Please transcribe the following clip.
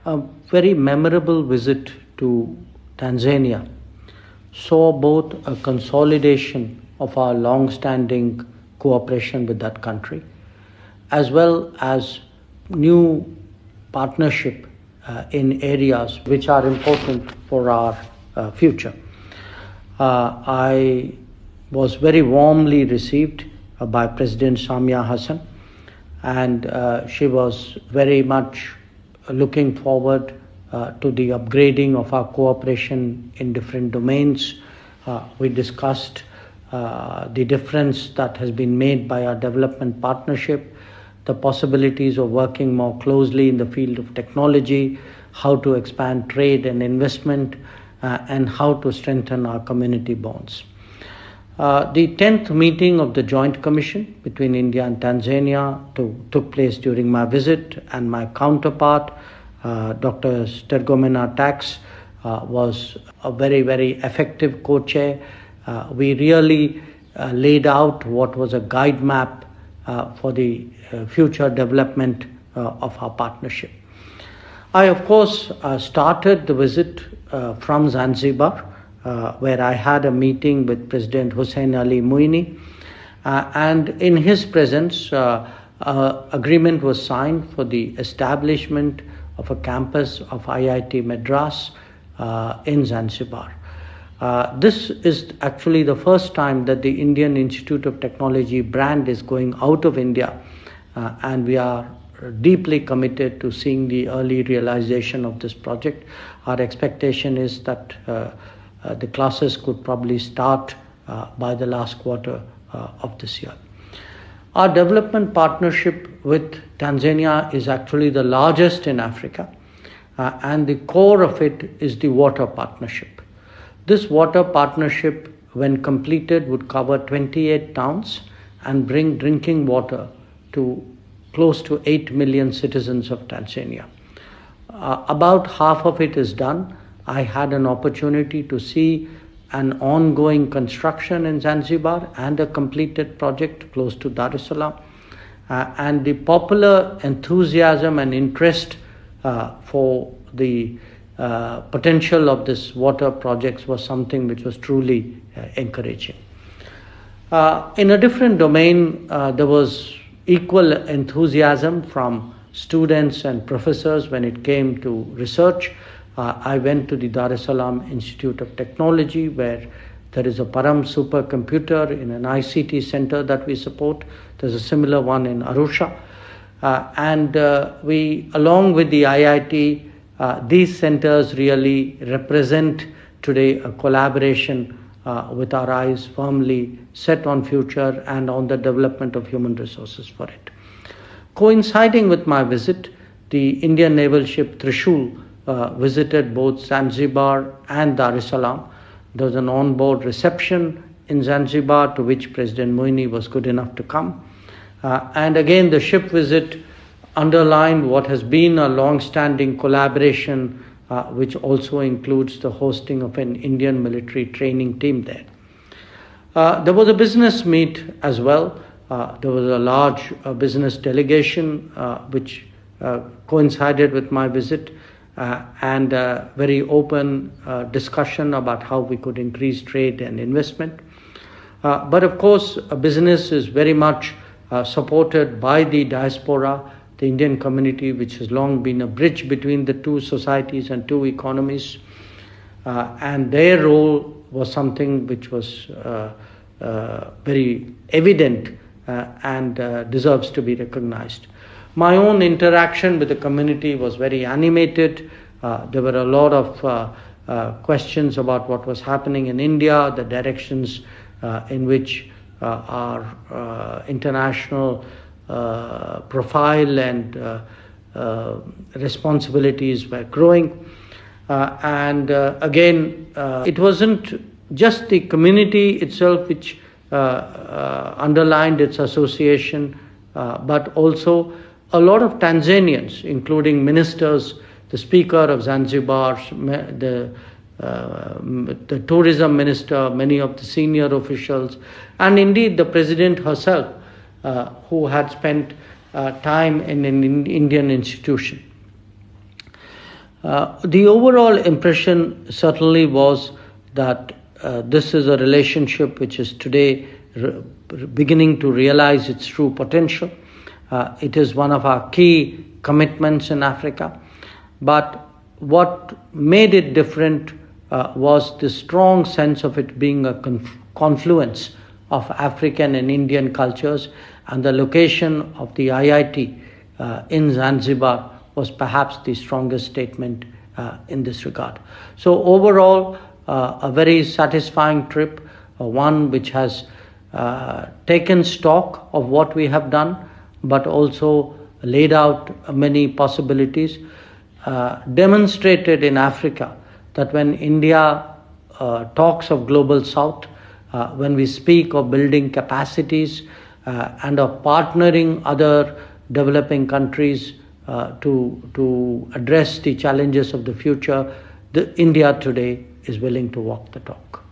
A very memorable visit to Tanzania saw both a consolidation of our long-standing cooperation with that country, as well as new partnership in areas which are important for our future. I was very warmly received by President Samia Hassan, and she was very much looking forward to the upgrading of our cooperation in different domains. We discussed the difference that has been made by our development partnership, the possibilities of working more closely in the field of technology, how to expand trade and investment, and how to strengthen our community bonds. The 10th meeting of the Joint Commission between India and Tanzania took place during my visit, and my counterpart, Dr. Stergomena Tax, was a very, very effective co-chair. We really laid out what was a guide map for the future development of our partnership. I, of course, started the visit from Zanzibar, where I had a meeting with President Hussein Ali Muini, and in his presence, agreement was signed for the establishment of a campus of IIT Madras in Zanzibar. This is actually the first time that the Indian Institute of Technology brand is going out of India, and we are deeply committed to seeing the early realization of this project. Our expectation is that the classes could probably start by the last quarter of this year. Our development partnership with Tanzania is actually the largest in Africa, and the core of it is the water partnership. This water partnership, when completed, would cover 28 towns and bring drinking water to close to 8 million citizens of Tanzania. About half of it is done. I had an opportunity to see an ongoing construction in Zanzibar and a completed project close to Dar es Salaam. And the popular enthusiasm and interest for the potential of this water projects was something which was truly encouraging. In a different domain, there was equal enthusiasm from students and professors when it came to research. I went to the Dar es Salaam Institute of Technology, where there is a Param supercomputer in an ICT center that we support. There's a similar one in Arusha. And we, along with the IIT, these centers really represent today a collaboration with our eyes firmly set on future and on the development of human resources for it. Coinciding with my visit, the Indian naval ship Trishul visited both Zanzibar and Dar es Salaam. There was an on-board reception in Zanzibar to which President Muini was good enough to come. And again, the ship visit underlined what has been a long-standing collaboration, which also includes the hosting of an Indian military training team there. There was a business meet as well. There was a large business delegation which coincided with my visit, and a very open discussion about how we could increase trade and investment. But of course, business is very much supported by the diaspora, the Indian community, which has long been a bridge between the two societies and two economies. And their role was something which was very evident and deserves to be recognized. My own interaction with the community was very animated. There were a lot of questions about what was happening in India, the directions in which our international profile and responsibilities were growing. And again, it wasn't just the community itself which underlined its association, but also a lot of Tanzanians, including ministers, the Speaker of Zanzibar, the tourism minister, many of the senior officials, and indeed the President herself, who had spent time in an Indian institution. The overall impression certainly was that this is a relationship which is today beginning to realize its true potential. It is one of our key commitments in Africa. But what made it different was the strong sense of it being a confluence of African and Indian cultures, and the location of the IIT in Zanzibar was perhaps the strongest statement in this regard. So overall, a very satisfying trip, one which has taken stock of what we have done, but also laid out many possibilities, demonstrated in Africa that when India talks of Global South, when we speak of building capacities and of partnering other developing countries to address the challenges of the future, India today is willing to walk the talk.